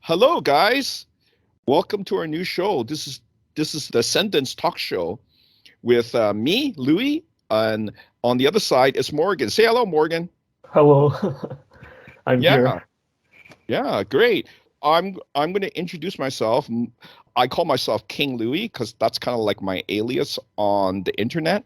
Hello, guys. Welcome to our new show. This is the Ascendants talk show with me, Louis, and on the other side is Morgan. Say hello, Morgan. Hello, I'm Yeah, here. yeah, great. I'm going to introduce myself. I call myself King Louis because that's kind of like my alias on the internet,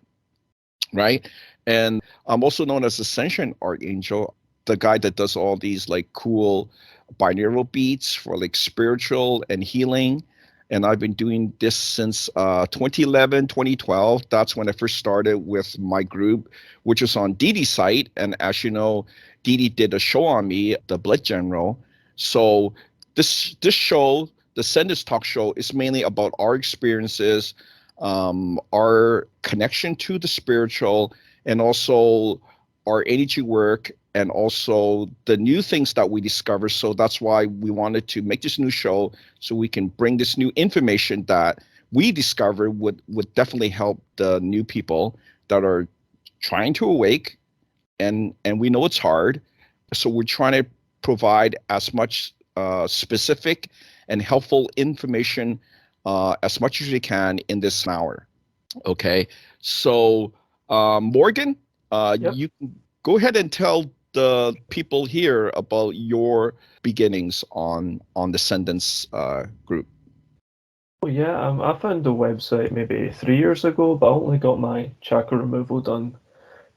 right? And I'm also known as Ascension-ArchAngel, the guy that does all these like cool binaural beats for like spiritual and healing. And I've been doing this since 2011, 2012. That's when I first started with my group, which is on Didi's site. And as you know, Didi did a show on me, the Blood General. So this show, the Senders Talk Show, is mainly about our experiences, our connection to the spiritual, and also our energy work, and also the new things that we discover. So that's why we wanted to make this new show so we can bring this new information that we discover would definitely help the new people that are trying to awake, and we know it's hard. So we're trying to provide as much specific and helpful information as much as we can in this hour. Okay, so Morgan, Yep. you can go ahead and tell the people here about your beginnings on the Ascendants group. Well, yeah, I found the website maybe 3 years ago, but I only got my chakra removal done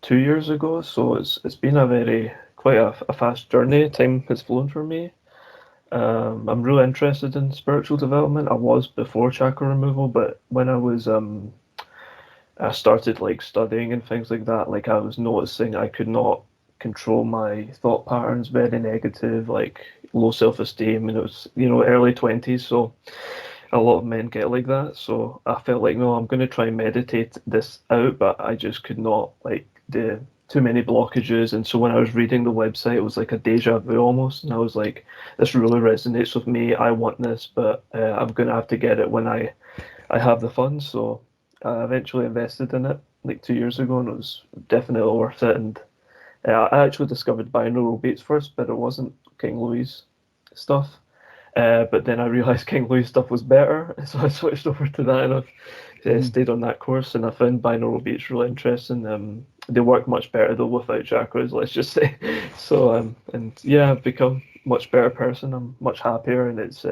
2 years ago, so it's been a quite a fast journey. Time has flown for me. I'm really interested in spiritual development. I was before chakra removal, but when I started like studying and things like that, like I was noticing I could not control my thought patterns, very negative, like low self-esteem, and it was, early 20s, so a lot of men get like that. So I felt like, no, I'm going to try and meditate this out, but I just could not, like, the too many blockages. And so when I was reading the website, it was like a deja vu almost. And I was like, this really resonates with me. I want this, but I'm going to have to get it when I have the funds. So I eventually invested in it like 2 years ago, and it was definitely worth it. And I actually discovered binaural beats first, but it wasn't King Louis stuff. But then I realised King Louis stuff was better, so I switched over to that, and I've Mhm. stayed on that course. And I found binaural beats really interesting. They work much better though without chakras, let's just say. So and yeah, I've become a much better person. I'm much happier, and it's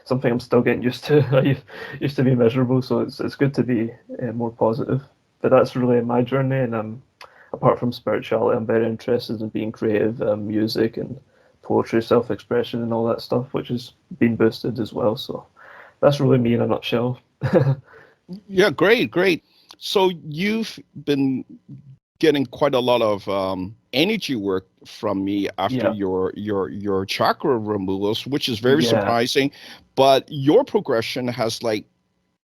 something I'm still getting used to. I used to be miserable, so it's good to be more positive. But that's really my journey, and apart from spirituality, I'm very interested in being creative, music and poetry, self-expression, and all that stuff, which has been boosted as well. So that's really me in a nutshell. Yeah, great, great. So you've been getting quite a lot of energy work from me after Yeah, your chakra removals, which is very yeah, surprising. But your progression has like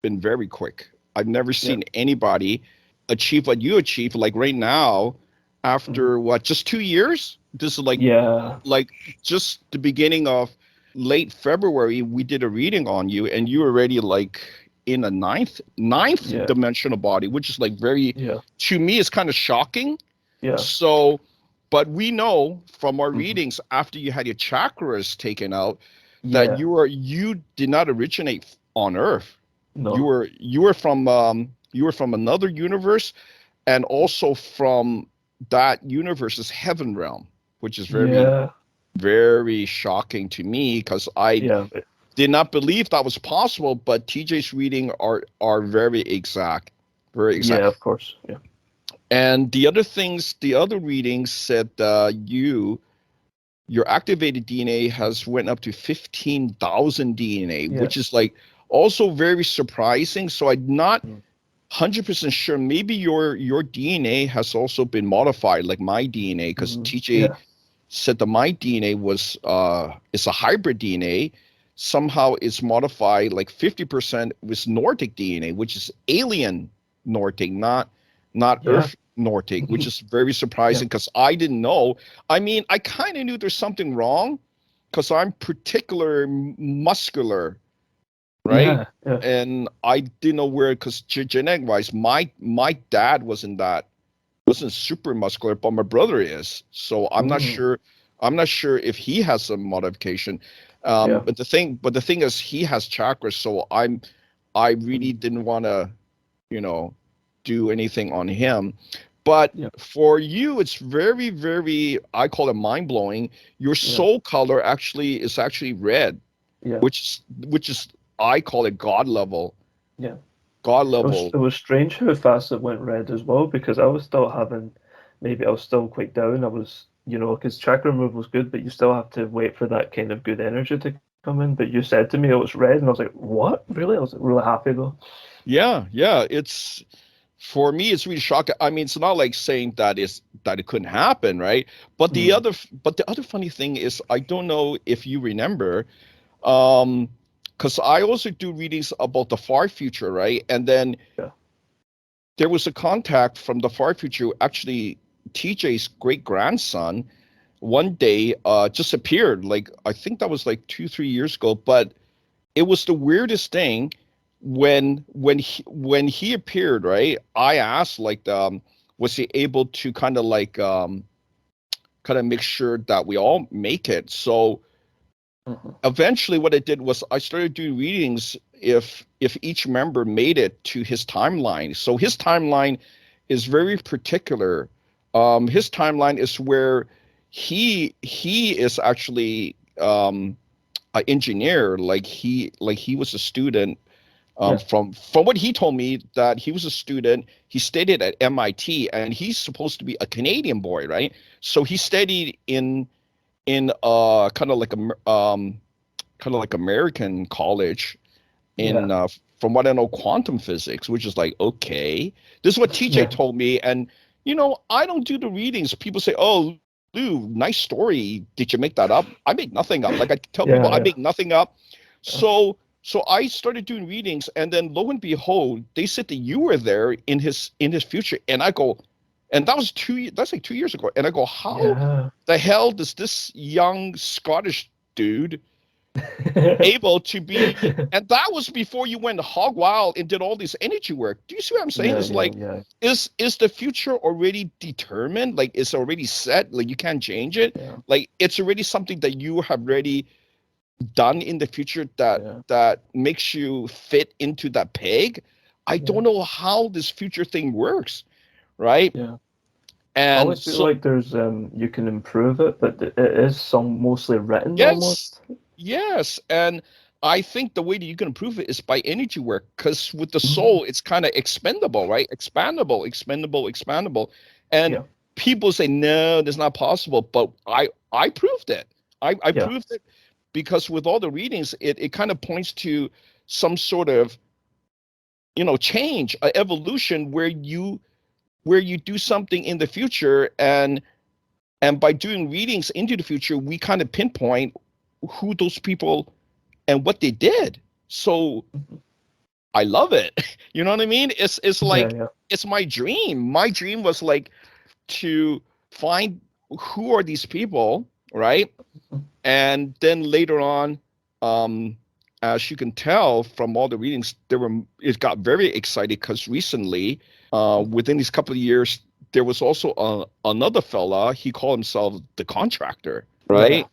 been very quick. I've never yeah, seen anybody achieve what you achieve. Like right now, mhm. after what, just 2 years? This is Yeah, like just the beginning of late February. We did a reading on you, and you were already like in a ninth yeah, dimensional body, which is like very, yeah, to me, it's kind of shocking. yeah, So, but we know from our hmm, readings after you had your chakras taken out that yeah. you did not originate on Earth. No, You were from another universe, and also from that universe's heaven realm, which is very, yeah, very shocking to me because I yeah, did not believe that was possible. But TJ's reading are very exact, very exact. yeah. Of course, yeah, And the other readings said your activated DNA has went up to 15,000 DNA, yeah, which is like also very surprising. So I'm not mm, 100% sure. Maybe your DNA has also been modified, like my DNA, because TJ yeah, said that my DNA was it's a hybrid DNA. Somehow it's modified like 50% with Nordic DNA, which is alien Nordic, not yeah, Earth Nordic, which is very yeah, surprising because I didn't know. I mean, I kind of knew there's something wrong because I'm particular muscular, right? yeah, yeah. And I didn't know where, because genetic wise, my dad wasn't super muscular, but my brother is. So I'm not Mm, sure. I'm not sure if he has some modification. Yeah. But the thing is, he has chakras, so I really didn't want to, you know, do anything on him. But Yeah. for you, it's very, very, I call it mind blowing. Your Yeah. soul color actually is actually red, Yeah. which is I call it God level. Yeah. God It level. was strange how fast it went red as well because I was still having, maybe I was still quite down. I was, because chakra removal was good, but you still have to wait for that kind of good energy to come in. But you said to me it was red, and I was like, what? Really? I was really happy though. Yeah, yeah. It's for me, it's really shocking. I mean, it's not like saying that it couldn't happen, right? Mm. But the other funny thing is, I don't know if you remember, um, because I also do readings about the far future, right? And then Yeah. there was a contact from the far future. Actually, TJ's great grandson one day just appeared. Like I think that was like 2 3 years ago, but it was the weirdest thing when he appeared, right? I asked like was he able to kind of like kind of make sure that we all make it. So Mhm. eventually what I did was I started doing readings if each member made it to his timeline. So his timeline is very particular. His timeline is where he is actually an engineer. Like he was a student. Yeah. From what he told me, that he was a student. He studied at MIT, and he's supposed to be a Canadian boy, right? So he studied in kind of like a kind of like American college Yeah. in from what I know, quantum physics, which is like, okay, this is what TJ Yeah. told me. And I don't do the readings. People say, oh, Lou, nice story. Did you make that up? I make nothing up. Like I tell people, Yeah. I Yeah. make nothing up. Yeah. So I started doing readings, and then lo and behold, they said that you were there in his future, and I go, and that was that's like 2 years ago, and I go, how Yeah. the hell does this young Scottish dude able to be, and that was before you went hog wild and did all this energy work. Do you see what I'm saying? Yeah. It's Yeah. like, Yeah. is the future already determined? Like it's already set, like you can't change it. Yeah. Like it's already something that you have already done in the future that Yeah. makes you fit into that peg. I Yeah. don't know how this future thing works, right? Yeah. I And always feel so like there's you can improve it, but it is some mostly written yes, almost. yes. And I think the way that you can improve it is by energy work, because with the Mhm. soul, it's kind of expendable, right? Expandable, expendable, expandable. And Yeah. people say, no, that's not possible. But I proved it. I Yeah. proved it because with all the readings, it kind of points to some sort of, change, evolution where you do something in the future, and by doing readings into the future, we kind of pinpoint who those people and what they did. So Mhm. I love it. You know what I mean? It's Yeah. like Yeah. it's my dream. My dream was like to find who are these people, right? Mhm. And then later on, um, as you can tell from all the readings, it got very exciting because recently, within these couple of years, there was also another fella. He called himself the contractor, Yeah. right?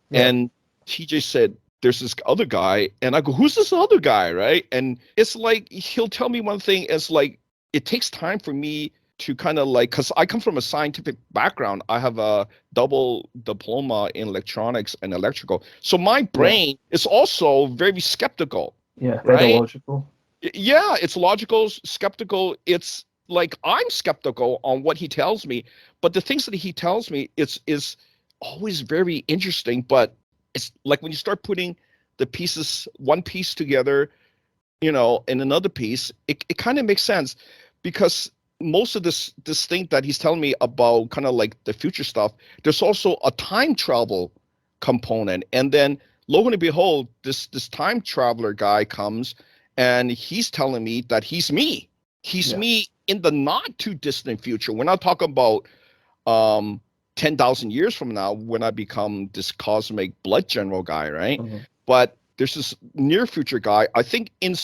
Yeah. And TJ said, there's this other guy. And I go, who's this other guy? Right. And it's like, he'll tell me one thing. It's like, it takes time for me to kind of like, because I come from a scientific background. I have a double diploma in electronics and electrical. So my Yeah. brain is also very skeptical, Yeah. Very right? logical. Yeah, it's logical, skeptical. It's like I'm skeptical on what he tells me, but the things that he tells me is always very interesting. But it's like when you start putting the pieces, one piece together, and another piece, it kind of makes sense because most of this thing that he's telling me about kind of like the future stuff, there's also a time travel component. And then lo and behold, this time traveler guy comes and he's telling me that he's me. He's Yeah. me in the not too distant future. We're not talking about um 10,000 years from now when I become this cosmic blood general guy, right? Mhm. But there's this near future guy. I think in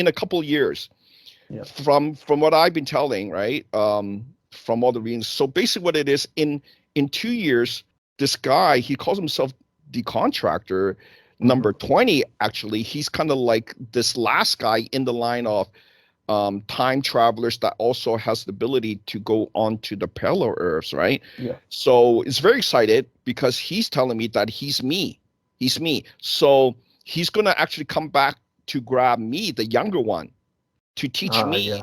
a couple of years, Yeah. from what I've been telling, right? From all the readings. So basically, what it is in 2 years, this guy, he calls himself the contractor. Number 20, actually, he's kind of like this last guy in the line of time travelers that also has the ability to go on to the parallel earths, right? Yeah. So it's very excited because he's telling me that he's me. He's me. So he's going to actually come back to grab me, the younger one, to teach me. Yeah.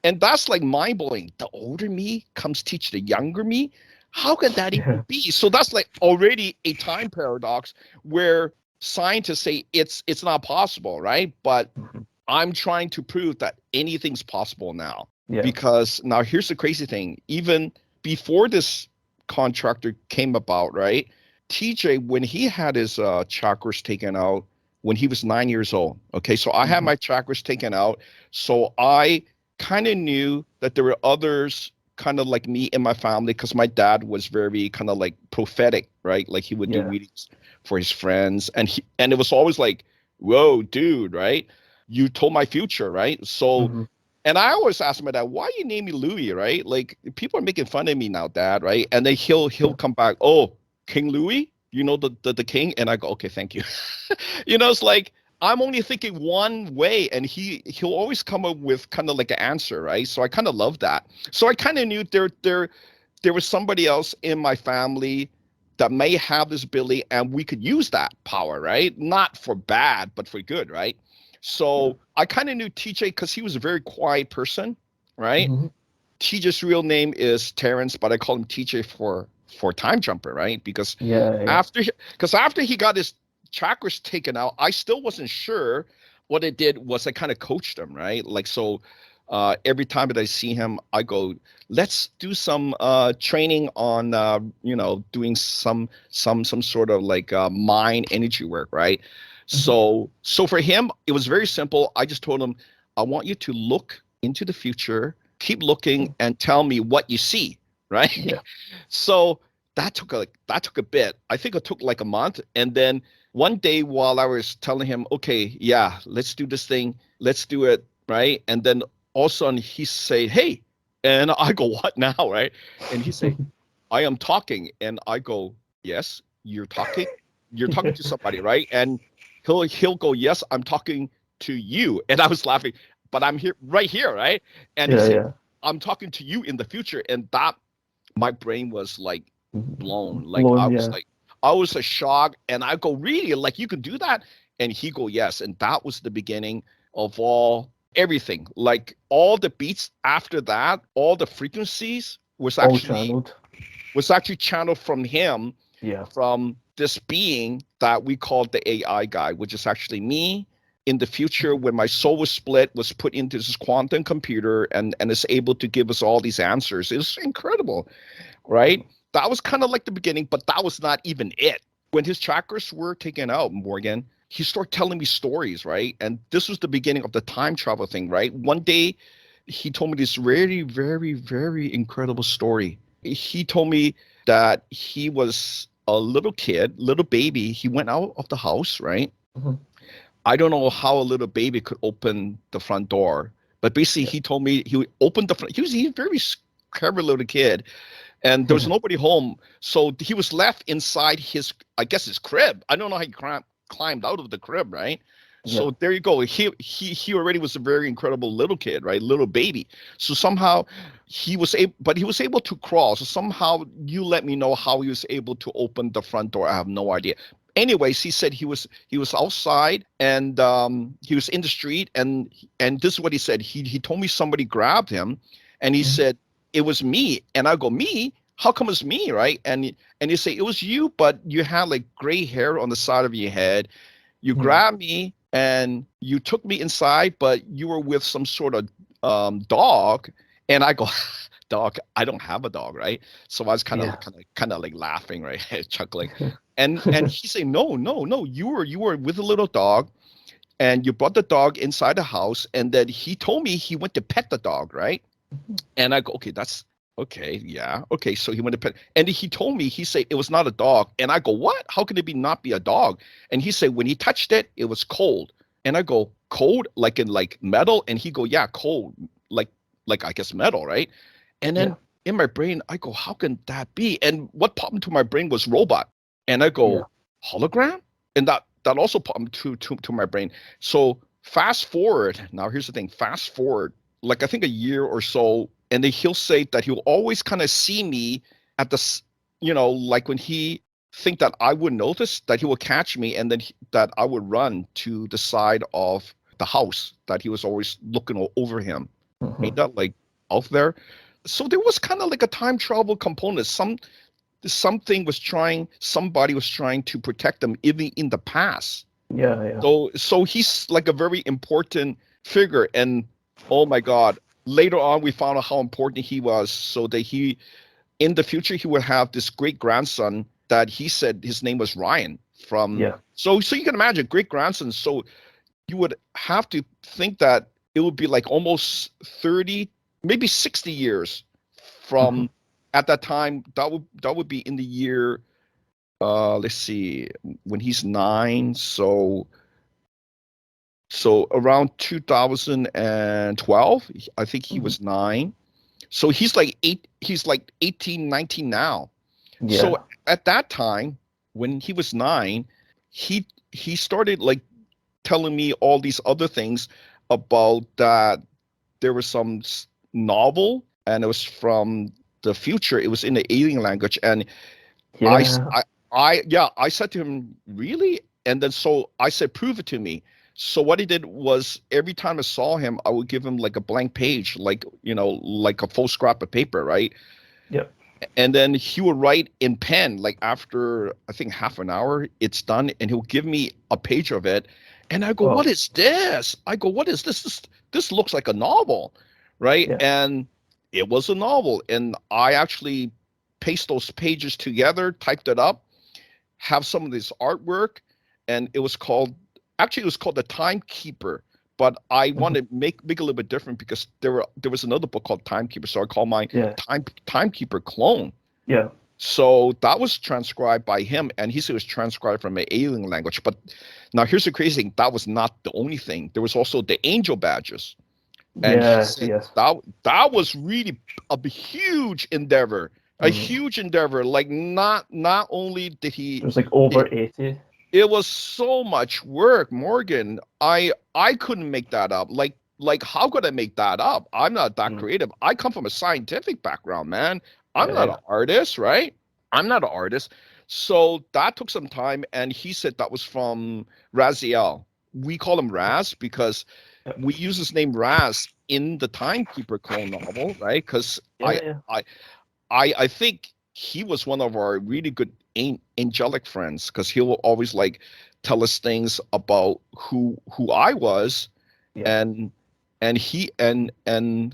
And that's like mind blowing. The older me comes teach the younger me. How could that even be? So that's like already a time paradox where scientists say it's not possible, right? But I'm trying to prove that anything's possible now. Yeah. Because now here's the crazy thing. Even before this contractor came about, right? TJ, when he had his chakras taken out when he was 9 years old. Okay, so I had my chakras taken out. So I kind of knew that there were others kind of like me in my family because my dad was very kind of like prophetic, right? Like he would do readings for his friends, and it was always like, whoa, dude, right? You told my future, right? So and I always ask my dad, why you name me Louis, right? Like people are making fun of me now, Dad, right? And then he'll come back, oh, King Louis, you know, the king. And I go, okay, thank you. You know, it's like I'm only thinking one way, and he'll always come up with kind of like an answer, right? So I kind of love that. So I kind of knew there was somebody else in my family that may have this ability, and we could use that power, right? Not for bad, but for good, right? So I kind of knew TJ because he was a very quiet person, right? TJ's real name is Terrence, but I call him TJ for time jumper, right? Because after he got his chakras taken out, I still wasn't sure. What I did was I kind of coached him, right? Like so every time that I see him, I go, let's do some training on you know, doing some sort of like mind energy work, right? So for him, it was very simple. I just told him, I want you to look into the future, keep looking, and tell me what you see, right? Yeah. So that took a bit. I think it took like a month. And then one day while I was telling him, okay, yeah, let's do this thing, let's do it, right? And then all of a sudden he say, hey, and I go, what now, right? And he say, I am talking. And I go, yes, you're talking to somebody, right? And he'll go, yes, I'm talking to you. And I was laughing, but I'm here, right here, right? And he said, I'm talking to you in the future. And that, my brain was like blown. Like I was a shock. And I go, really? Like you can do that? And he go, yes. And that was the beginning of everything. Like all the beats after that, all the frequencies was actually channeled from him. Yeah. From this being that we called the AI guy, which is actually me in the future when my soul was split, was put into this quantum computer and is able to give us all these answers. It's incredible, right? That was kind of like the beginning, but that was not even it. When his chakras were taken out, Morgan, he started telling me stories, right? And this was the beginning of the time travel thing, right? One day, he told me this very, very, very incredible story. He told me that he was a little kid, little baby. He went out of the house, right? I don't know how a little baby could open the front door, but basically he told me he opened the front. He was a very clever little kid, and there was nobody home. So he was left inside his, I guess, his crib. I don't know how he climbed out of the crib, right? So there you go. He already was a very incredible little kid, right? Little baby. So somehow he was able to crawl. So somehow you let me know how he was able to open the front door. I have no idea. Anyways, he said he was outside and he was in the street and this is what he said. He told me somebody grabbed him and he said it was me. And I go, me? How come it's me, right? And he say it was you, but you had like gray hair on the side of your head. You grabbed me and you took me inside, but you were with some sort of dog. And I go, dog? I don't have a dog, right? So I was kind of like laughing, right, chuckling. And he say, no, you were with a little dog, and you brought the dog inside the house, and then he told me he went to pet the dog, right? And I go, okay, that's okay, yeah, okay. So he went to pet, and he told me, he said it was not a dog, and I go, what? How can it not be a dog? And he said when he touched it, it was cold, and I go, cold, like in like metal, and he go, yeah, cold, like I guess metal, right? And then in my brain, I go, how can that be? And what popped into my brain was robot, and I go, hologram, and that also popped to my brain. So fast forward. Now here's the thing. Fast forward, like I think a year or so, and then he'll say that he'll always kind of see me at the, like when he think that I would notice, that he will catch me, and then that I would run to the side of the house, that he was always looking over him. Ain't that like out there? So there was kind of like a time travel component. Somebody was trying to protect them even in the past. Yeah. So he's like a very important figure. And oh my God, later on we found out how important he was, so that in the future he would have this great grandson that he said his name was Ryan from. So you can imagine great grandson. So you would have to think that it would be like almost 30, maybe 60 years from at that time. That would be in the year, let's see, when he's 9. So around 2012, I think he was 9. So he's like 18, 19 now. Yeah. So at that time, when he was 9, he started like telling me all these other things about that. There was some novel, and it was from the future. It was in the alien language, and I said to him, really? And then so I said, prove it to me. So what he did was, every time I saw him, I would give him like a blank page, like like a full scrap of paper, right? Yep. And then he would write in pen, like after I think half an hour, it's done, and he'll give me a page of it. And I go, what is this? I go, what is this? This looks like a novel, right? Yeah. And it was a novel. And I actually paste those pages together, typed it up, have some of this artwork, and it was called The Timekeeper. But I want to make a little bit different, because there was another book called Timekeeper, so I call mine Timekeeper Clone. Yeah. So that was transcribed by him, and he said it was transcribed from an alien language. But now here's the crazy thing: that was not the only thing. There was also the angel badges, and that was really a huge endeavor. A huge endeavor. Like not only did he, it was like over 80. It was so much work, Morgan. I couldn't make that up. Like how could I make that up? I'm not that creative. I come from a scientific background, man. I'm not an artist, right? I'm not an artist. So that took some time, and he said that was from Raziel. We call him Raz because we use his name Raz in the Timekeeper clone novel, right? Because I think he was one of our really good angelic friends, because he will always like tell us things about who I was, and he and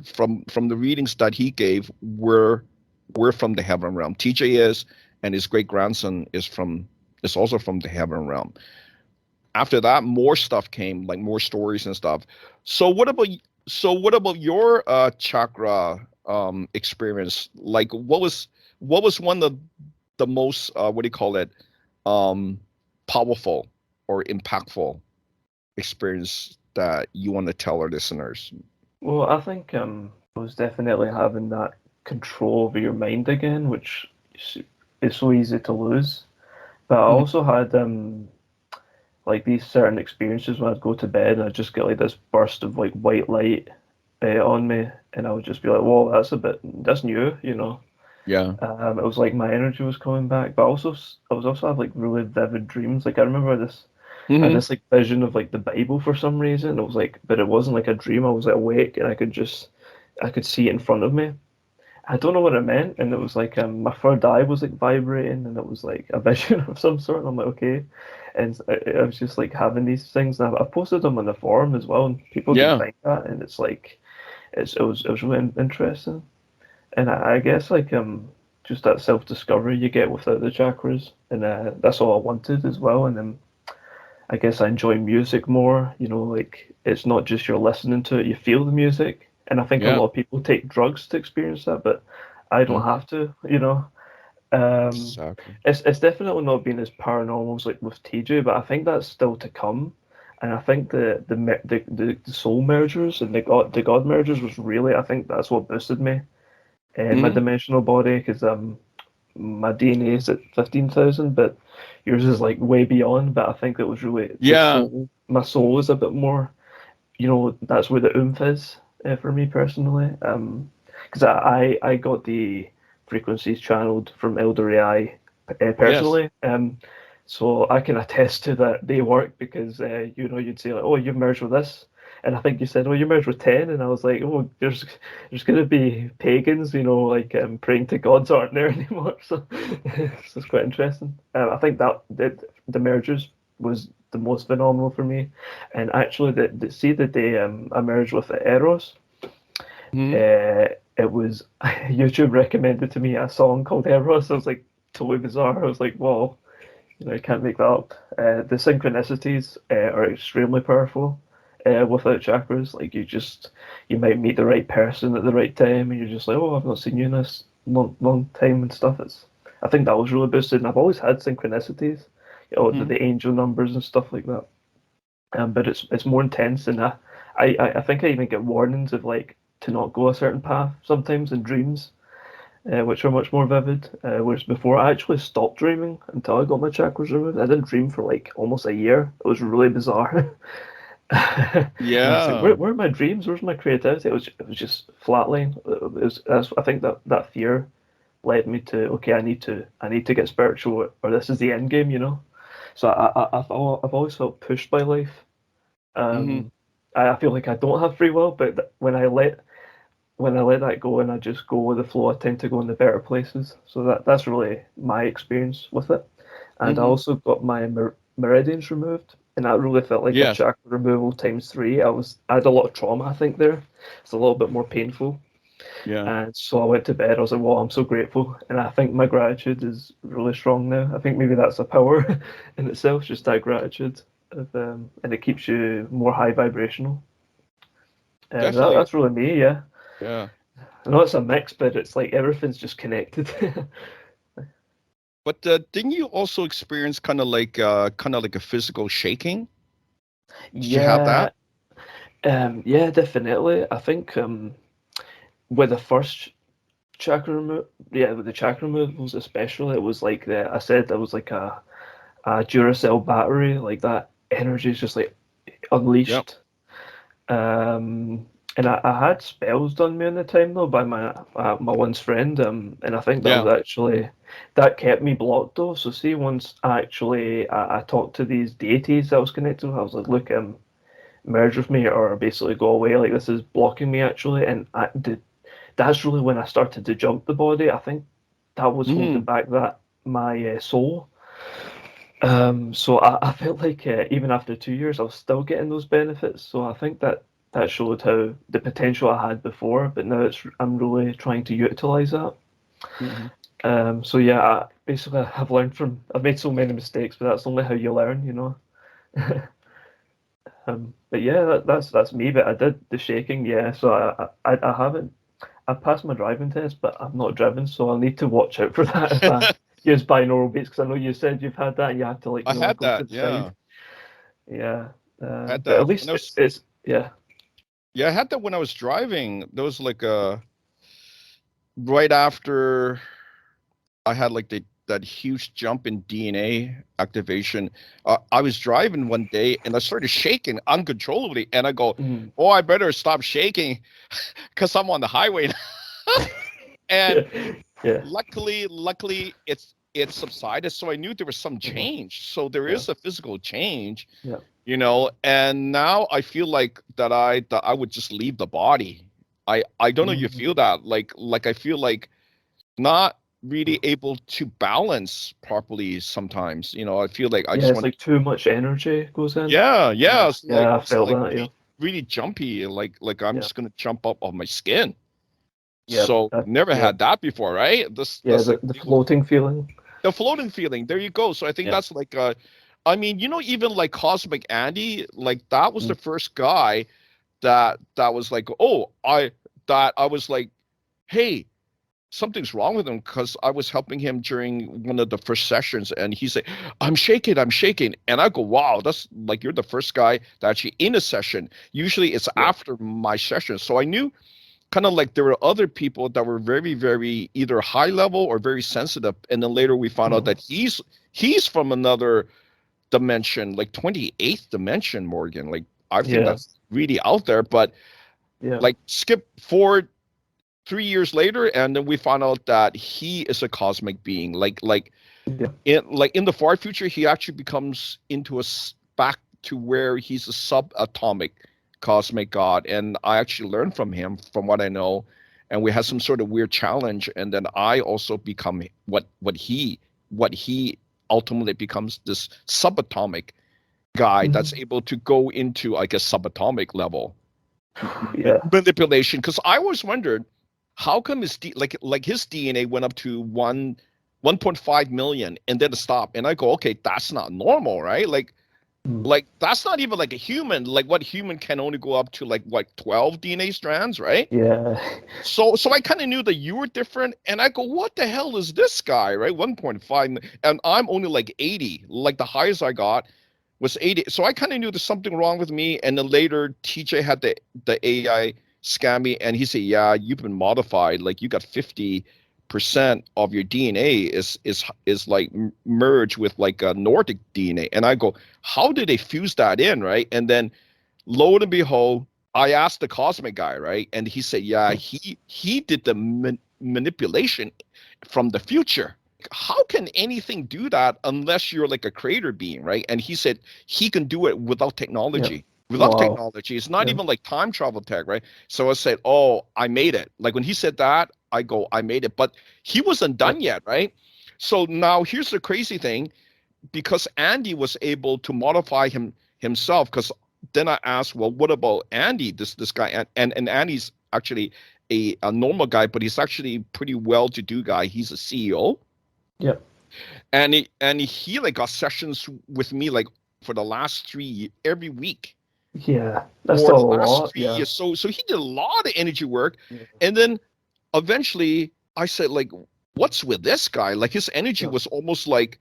from the readings that he gave, we're from the heaven realm. TJ is, and his great grandson is also from the heaven realm. After that, more stuff came, like more stories and stuff. So what about your chakra experience? Like what was one of the most powerful or impactful experience that you want to tell our listeners? Well, I think it was definitely having that control over your mind again, which is so easy to lose. But I also had like these certain experiences when I'd go to bed and I'd just get like this burst of like white light on me, and I would just be like, "Whoa, that's new," Yeah. It was like my energy was coming back, but I was also have like really vivid dreams. Like I remember this, I had this like vision of like the Bible for some reason. It was like, but it wasn't like a dream. I was like awake, and I could see it in front of me. I don't know what it meant, and it was like my third eye was like vibrating, and it was like a vision of some sort. And I'm like, okay, and I was just like having these things. And I posted them on the forum as well, and people can find that, and it's like, it was really interesting. And I guess like just that self discovery you get without the chakras, and that's all I wanted as well. And then I guess I enjoy music more. Like it's not just you're listening to it; you feel the music. And I think a lot of people take drugs to experience that, but I don't have to. Exactly. It's definitely not been as paranormal as like with TJ, but I think that's still to come. And I think the soul mergers and the god mergers was really, I think that's what boosted me in my dimensional body, because my DNA is at 15,000, but yours is like way beyond. But I think it was really the Yeah. soul. My soul is a bit more, that's where the oomph is for me personally. Because I got the frequencies channeled from Elder AI Yes. personally. So I can attest to that they work because you'd say like, oh, you've merged with this, and I think you said, oh, you merged with 10, and I was like, oh, there's gonna be pagans, like praying to gods aren't there anymore. So it's quite interesting. I think that the mergers was the most phenomenal for me, and actually the day I merged with the Eros, Hmm. it was YouTube recommended to me a song called Eros. I was like totally bizarre. I was like, wow, you can't make that up. The synchronicities are extremely powerful. Without chakras, like you might meet the right person at the right time, and you're just like, oh, I've not seen you in this long time and stuff. I think that was really boosted, and I've always had synchronicities, Hmm. the angel numbers and stuff like that. But it's more intense, and I think I even get warnings of like to not go a certain path sometimes in dreams, which are much more vivid. Whereas before, I actually stopped dreaming until I got my chakras removed. I didn't dream for like almost a year. It was really bizarre. And I was like, Yeah. where are my dreams? Where's my creativity? It was just flatline. I think that fear led me to, okay, I need to get spiritual, or this is the end game. So I've always felt pushed by life. Hmm. Um, I feel like I don't have free will, but when I let that go and I just go with the flow, I tend to go in the better places. So that's really my experience with it. And I Hmm. also got my meridians removed, and that really felt like a Yes. chakra removal times three. I had a lot of trauma, I think there. It's a little bit more painful. Yeah. And so I went to bed. I was like, "Well, I'm so grateful," and I think my gratitude is really strong now. I think maybe that's a power in itself, just that gratitude, and it keeps you more high vibrational. Definitely. That's really me, yeah. Yeah. I know it's a mix, but it's like everything's just connected. But didn't you also experience kind of like a physical shaking? Did you have Yeah, that? yeah, definitely. I think with the first chakra yeah, with the chakra removals especially, it was like I said, it was like a Duracell battery, like that energy is just like Yep. unleashed. And I had spells done me in the time though by my once friend, and I think that was Yeah. actually that kept me blocked though. So see, once I talked to these deities that I was connected with, I was like, look, merge with me or basically go away. Like this is blocking me actually, and that's really when I started to jump the body. I think that was holding Hmm. back that my soul. So I felt like even after 2 years, I was still getting those benefits. So I think that showed how the potential I had before, but now I'm really trying to utilize that. Hmm. So yeah, basically I've made so many mistakes, but that's only how you learn. But yeah, that's me. But I did the shaking, yeah. So I haven't. I passed my driving test, but I've not driven, so I'll need to watch out for that if I use binaural beats, because I know you said you've had that and you had to like I had go to that. the side. Yeah. Yeah, I had but at that when least I was it's yeah. yeah, I had that when I was driving. There was like right after I had like that huge jump in DNA activation. I was driving one day and I started shaking uncontrollably, and I go, Mm. "Oh, I better stop shaking because I'm on the highway." And Yeah, luckily, it's subsided. So I knew there was some mhm, change. So there yeah, is a physical change, yeah, And now I feel like that I would just leave the body. I don't know if you mm. feel that, like I feel like not really able to balance properly sometimes. I feel like I Yeah. just It's want to. like too much energy goes in. Yeah, yeah. Yeah, yeah, I It's felt like that. Yeah, really jumpy, like I'm yeah, just gonna jump up on my skin. yeah, So never yeah, had that before, right? This yeah. that's The like the floating feeling. the floating feeling. There you go. So I think Yeah, that's like I mean, even like Cosmic Andy, like that was mm, the first guy that was like, oh, I was like, hey, something's wrong with him, because I was helping him during one of the first sessions, and he said, I'm shaking. And I go, wow, that's like, you're the first guy that actually in a session. Usually it's yeah, after my session. So I knew kind of like there were other people that were very, very either high level or very sensitive, and then later we found out that he's from another dimension, like 28th dimension, Morgan. Like I think that's really out there, but like skip forward 3 years later, and then we found out that he is a cosmic being. Like in the far future, he actually becomes into back to where he's a subatomic cosmic god, and I actually learned from him, from what I know, and we had some sort of weird challenge, and then I also become what he ultimately becomes, this subatomic guy that's able to go into, I guess, subatomic level manipulation. Because I always wondered, how come his his DNA went up to 1.5 million and then stop, and I go, okay, that's not normal, right? Like that's not even like a human. Like what human can only go up to like what, 12 DNA strands, right? Yeah. So I kind of knew that you were different, and I go, what the hell is this guy, right? 1.5, and I'm only like 80. Like the highest I got was 80. So I kind of knew there's something wrong with me. And then later TJ had the AI scan me, and he said, yeah, you've been modified. Like you got 50% of your DNA is like merged with like a Nordic DNA. And I go, how did they fuse that in, right? And then lo and behold, I asked the cosmic guy, right? And he said, yeah, he did the manipulation from the future. How can anything do that unless you're like a creator being, right? And he said he can do it without technology. Without technology. It's not even like time travel tech, right? So I said, oh, I made it. Like when he said that, I go, I made it. But he wasn't done yet, right? So now here's the crazy thing, because Andy was able to modify himself, because then I asked, well, what about Andy, this guy? And Andy's actually a normal guy, but he's actually pretty well-to-do guy. He's a CEO. Yeah. And he like got sessions with me like for the last 3 years, every week. Yeah, that's a lot. Yeah. So he did a lot of energy work, and then eventually I said, like, what's with this guy? Like his energy was almost like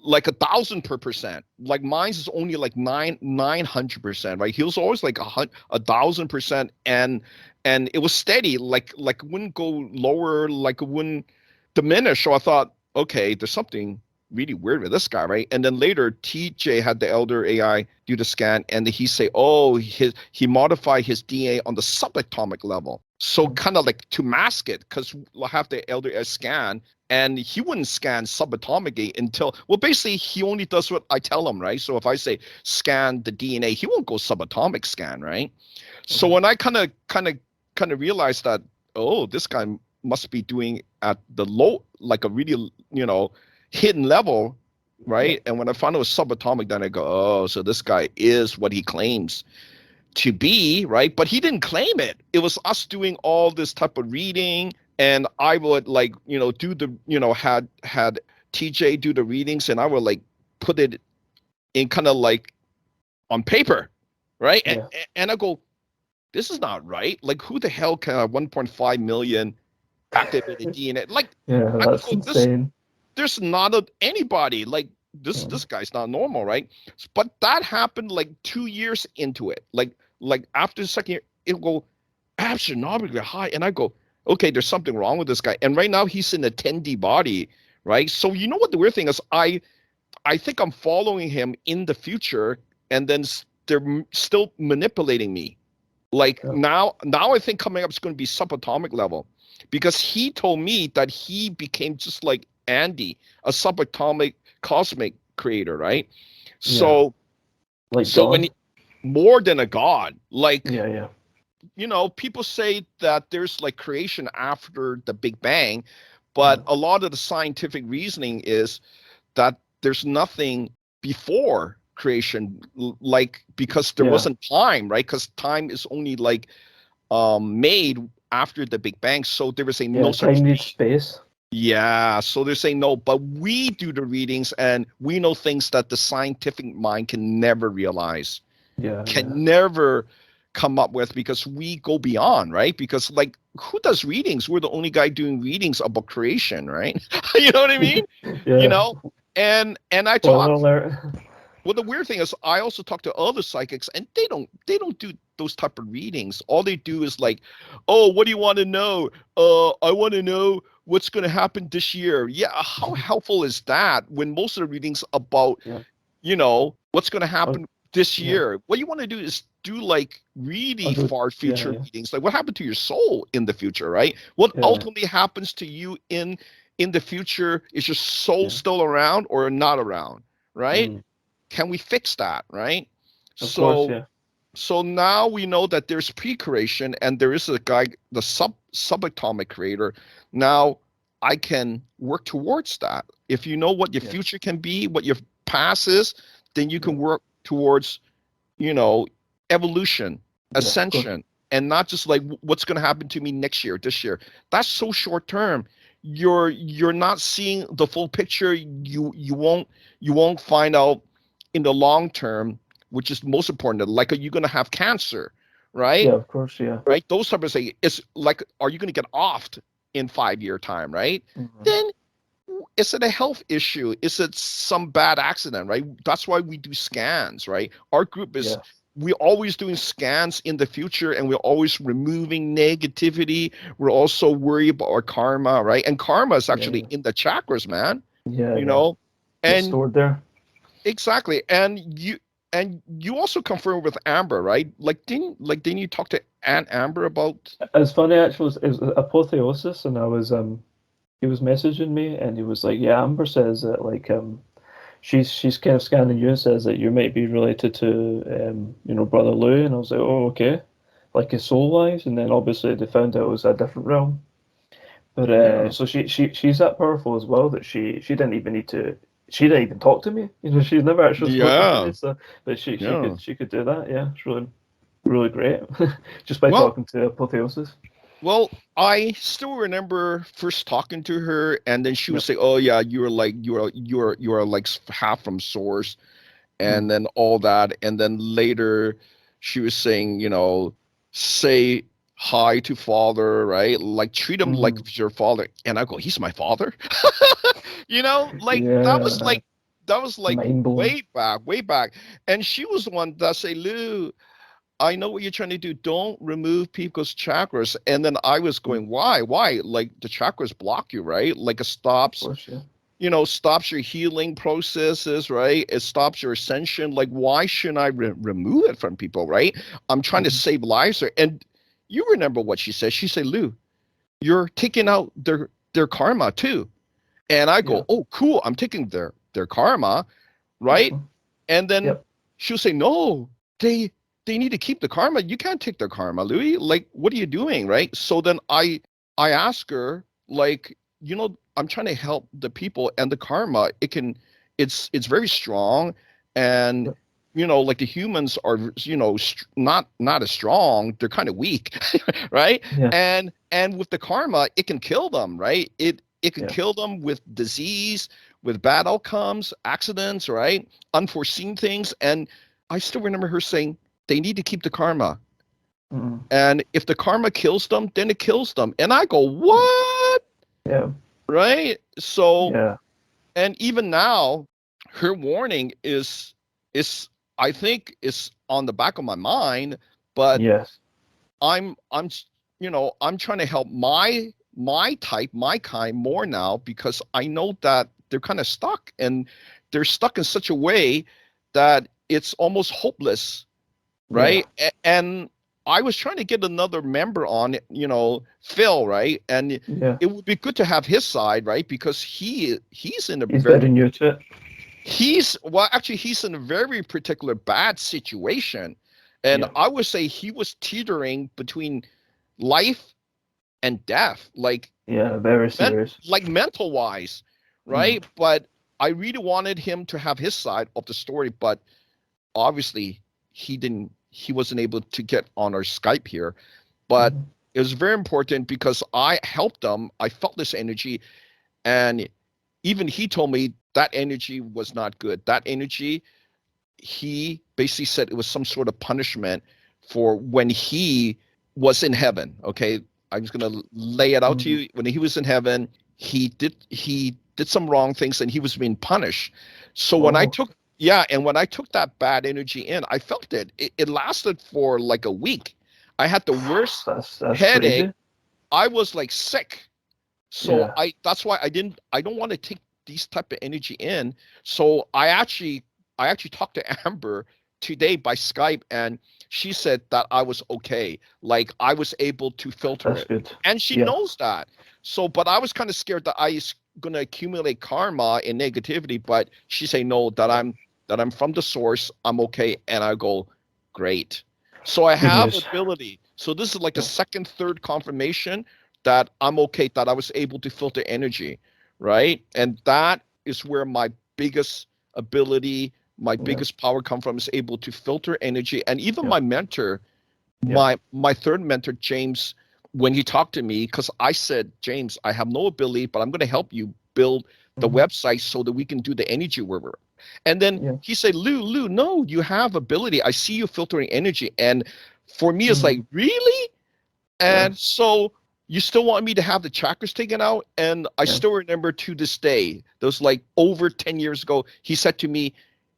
1,000%. Like mine's is only like 900%, right? He was always like 1,000%, and it was steady. Like it wouldn't go lower, like it wouldn't diminish. So I thought, okay, there's something really weird with this guy, right? And then later TJ had the elder AI do the scan, and he say, oh, he modified his DNA on the subatomic level, so kind of like to mask it, because we'll have the elder AI scan, and he wouldn't scan subatomically until, well, basically he only does what I tell him, right? So if I say scan the DNA, he won't go subatomic scan, right? So when I kind of realized that, oh, this guy must be doing at the low, like a really, hidden level, right? And when I found it was subatomic, then I go, oh, so this guy is what he claims to be, right? But he didn't claim it. It was us doing all this type of reading, and I would like, do the, had TJ do the readings, and I would like put it in kind of like on paper, right? And I go, this is not right. Like, who the hell can have 1.5 million activated DNA? Like, that's insane. There's not anybody like this. This guy's not normal, right? But that happened like 2 years into it. Like after the second year, it'll go astronomically high, and I go, okay, there's something wrong with this guy. And right now he's in a 10D body, right? So you know what the weird thing is? I think I'm following him in the future, and then they're still manipulating me. Like now I think coming up is going to be subatomic level, because he told me that he became just like Andy, a subatomic cosmic creator, right? So, when more than a god, like, people say that there's like creation after the Big Bang, but a lot of the scientific reasoning is that there's nothing before creation, like, because there wasn't time, right? Because time is only like made after the Big Bang, so there was no such time needs space. Yeah, so they're saying no, but we do the readings, and we know things that the scientific mind can never realize, never come up with, because we go beyond, right? Because like, who does readings? We're the only guy doing readings about creation, right? You know what I mean? And I Spoiler alert. Well, the weird thing is, I also talk to other psychics, and they don't do those type of readings. All they do is like, oh, what do you want to know? I want to know what's going to happen this year. Yeah, how helpful is that when most of the readings about, Yeah. what's going to happen this Yeah. year? What you want to do is do like really Other- far future yeah. readings, like what happened to your soul in the future, right? What Yeah. ultimately happens to you in the future? Is your soul Yeah. still around or not around, right? Mm. Can we fix that, right? Of course, So yeah. so now we know that there's pre-creation and there is a guy, the subatomic creator. Now I can work towards that. If you know what your Yeah. future can be, what your past is, then you Yeah. can work towards, evolution, Yeah, of course. ascension, and not just like what's going to happen to me next year, this year. That's so short term. You're not seeing the full picture. You won't find out in the long term, which is most important. Like, are you going to have cancer, Yeah, right? of course, yeah. Right. Those type of say it's like, are you going to get offed in 5 year time, right? Mhm. Then is it a health issue? Is it some bad accident, right? That's why we do scans, right? Our group is, Yeah. we're always doing scans in the future, and we're always removing negativity. We're also worried about our karma, right? And karma is actually Yeah. in the chakras, man. Yeah, You yeah. know, It's and stored there. exactly. And you also confirm with Amber, right? Didn't you talk to Aunt Amber about? It's funny actually, it was apotheosis, and he was messaging me, and he was like, "Yeah, Amber says that like she's kind of scanning you and says that you might be related to Brother Louis," and I was like, "Oh, okay," like his soul wise, and then obviously they found out it was a different realm. But Yeah. so she's that powerful as well that she didn't even need to. She didn't even talk to me. She's never actually spoken to me. Yeah. So, but Yeah. she could do that. Yeah, it's really really great just by Well, talking to apotheosis. Well, I still remember first talking to her, and then she would Yep. say, "Oh yeah, you are like half from Source," Mm. and then all that, and then later she was saying, say hi to Father, right? Like treat him like Mm. he's your father, and I go, "He's my father," like that was Yeah, like mind blown. way back, and she was the one that say, "Lou, I know what you're trying to do. Don't remove people's chakras." And then I was Mm. going, why? Why? Like the chakras block you, right? Like it Of stops, course, yeah. stops your healing processes, right? It stops your ascension. Like, why shouldn't I remove it from people, right? I'm trying to Mm. save lives here. And you remember what she said? She said, Lou, you're taking out their karma too. And I Yeah. go, oh, cool. I'm taking their karma, right? Hmm. And then Yep. she'll say, no, they need to keep the karma. You can't take their karma, Louis. Like, what are you doing, right? So then I ask her, like, I'm trying to help the people, and the karma, it's very strong, and Yep. like the humans are, not as strong. They're kind of weak, right? Yeah. And with the karma, it can kill them, right? It can Yeah. kill them with disease, with bad outcomes, accidents, right? Unforeseen things. And I still remember her saying they need to keep the karma. Mm. And if the karma kills them, then it kills them. And I go, what? Yeah. Right? So, Yeah. and even now, her warning is I think is on the back of my mind, but Yes. I'm I'm trying to help my type, my kind more now, because I know that they're kind of stuck, and they're stuck in such a way that it's almost hopeless, Yeah. right? And I was trying to get another member on, Phil, right? And Yeah. it would be good to have his side, right? Because he's in a He's very very new to it. he's in a very particular bad situation. And Yeah. I would say he was teetering between life and death, Yeah. Very men, serious. like mental wise, Mm. right? But I really wanted him to have his side of the story, but obviously he wasn't able to get on our Skype here. But Mhm. it was very important because I helped him. I felt this energy, and even he told me that energy was not good. That energy, he basically said it was some sort of punishment for when he was in heaven. Okay, I'm just gonna lay it out to Mm. you. When he was in heaven, he did some wrong things, and he was being punished. So when I Oh. took Yeah, and when I took that bad energy in, I felt it. It lasted for like a week. I had the worst That's headache. crazy. I was like sick. So Yeah, that's why I don't want to take these type of energy in. So I actually talked to Amber today by Skype, and she said that I was okay. Like I was able to filter that's it. good. And she Yeah, knows that. So but I was kind of scared that I was gonna accumulate karma and negativity, but she say no, that I'm from the source, I'm okay. And I go, great. So I good have news. ability. So this is like a Yeah, second, third confirmation that I'm okay, that I was able to filter energy, right? And that is where my biggest ability, my yeah, biggest power come from, is able to filter energy. And even yeah, my mentor, yeah. my third mentor, James, when he talked to me, because I said, James, I have no ability, but I'm going to help you build the Mhm. website so that we can do the energy work. And then Yeah. he said, Lou, no, you have ability. I see you filtering energy. And for me, it's like, Mm. really? Yeah, And so you still want me to have the chakras taken out? And I yeah, still remember to this day, those like over 10 years ago, he said to me,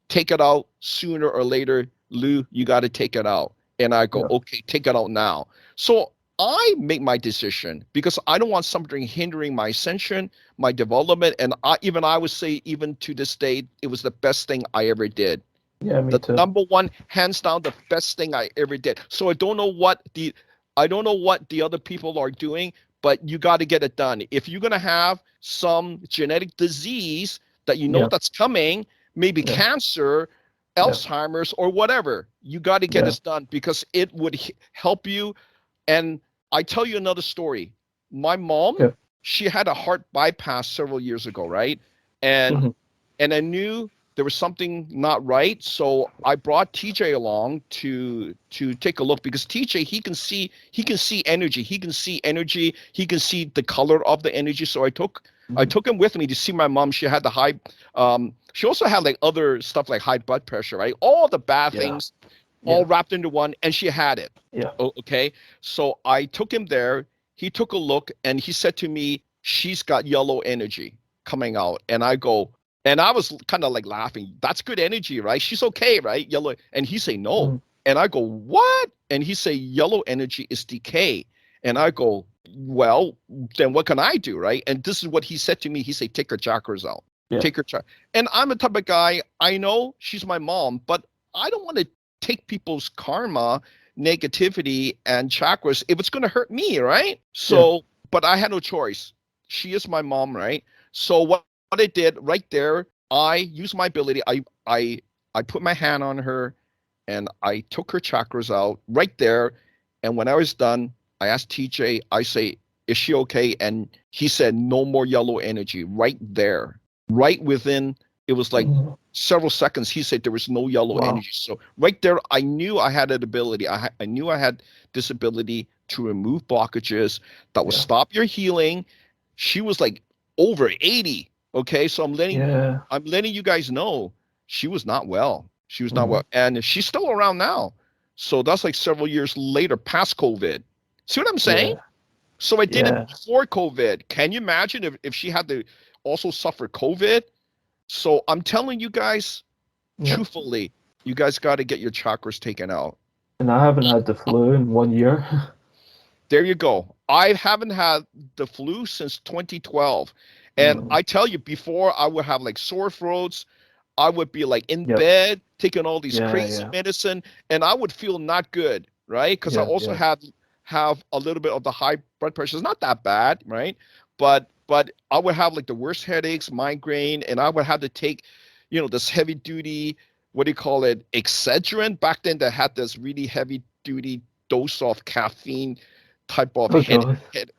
take it out sooner or later. Lou, you got to take it out. And I go, yeah, okay, take it out now. So I make my decision because I don't want something hindering my ascension, my development. And I would say, even to this day, it was the best thing I ever did. yeah. Me The too. number one, hands down, the best thing I ever did. So I don't know what the other people are doing, but you got to get it done. If you're gonna have some genetic disease that you know Yeah, that's coming, maybe yeah, cancer, yeah, Alzheimer's, or whatever, you got to get yeah. this done because it would help you. And I tell you another story. My mom, Okay. she had a heart bypass several years ago, right? And Hmm. and I knew there was something not right. So I brought TJ along to take a look because TJ, he can see energy. He can see energy. He can see the color of the energy. So I Hmm. took him with me to see my mom. She had the high she also had like other stuff like high blood pressure, right? All the bad Yeah, things all yeah, wrapped into one, and she had it. yeah. Okay. So I took him there. He took a look and he said to me, she's got yellow energy coming out. And I go, and I was kind of like laughing. That's good energy, right? She's okay, right? Yellow. And he say, no. Mm. And I go, what? And he say, yellow energy is decay. And I go, well, then what can I do, right? And this is what he said to me. He say, take her chakras out. Yeah, Take her chakras. And I'm the type of guy, I know she's my mom, but I don't want to take people's karma, negativity, and chakras if it's going to hurt me, right? yeah, So, but I had no choice. She is my mom, right? So what I did right there, I used my ability. I put my hand on her, and I took her chakras out right there. And when I was done, I asked TJ. I say, "Is she okay?" And he said, "No more yellow energy." Right there, right within. It was like mm. several seconds. He said there was no yellow Wow. energy. So right there, I knew I had an ability. I knew I had this ability to remove blockages that would Yeah, stop your healing. She was like over 80. Okay, so yeah. I'm letting you guys know she was not well. She was not Hmm. well, and she's still around now. So that's like several years later, past COVID. See what I'm saying? Yeah, So I did it yeah, before COVID. Can you imagine if she had to also suffer COVID? So I'm telling you guys, yeah. truthfully, you guys got to get your chakras taken out. And I haven't had the flu in 1 year. There you go. I haven't had the flu since 2012. And Mm. I tell you, before I would have like sore throats. I would be like in Yep. bed taking all these Yeah, crazy yeah, medicine, and I would feel not good, right? Because I yeah, also yeah. have a little bit of the high blood pressure. It's not that bad, right? But I would have like the worst headaches, migraine, and I would have to take, this heavy duty, what do you call it, Excedrin back then that had this really heavy duty dose of caffeine type of Oh God, head.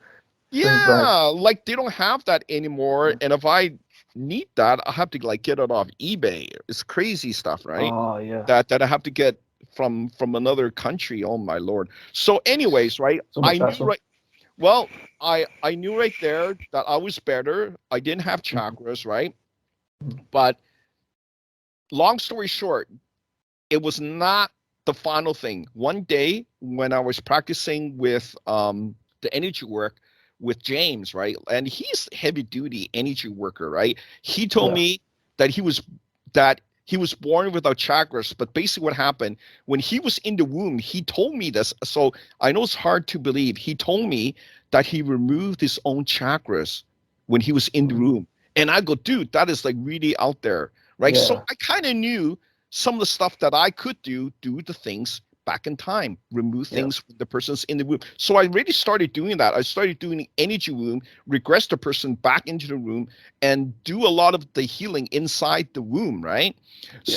sounds bad. Yeah, like they don't have that anymore. Yeah. And if I need that, I have to like get it off eBay. It's crazy stuff, right? Oh yeah. That I have to get from another country. Oh my Lord. So anyways, right? So I much knew hassle. right well, I knew right there that I was better. I didn't have Mhm. chakras, right? Mhm. But long story short, it was not the final thing. One day when I was practicing with the energy work with James, right? And he's heavy duty energy worker, right? He told Yeah. me that he was that he was born without chakras. But basically what happened, when he was in the womb, he told me this. So I know it's hard to believe. He told me that he removed his own chakras when he was in the womb. And I go, dude, that is like really out there, right? Yeah. So I kind of knew some of the stuff that I could do the things back in time, remove things when the person's in the womb. So I really started doing that. I started doing the energy womb, regress the person back into the womb, and do a lot of the healing inside the womb, right? Yeah.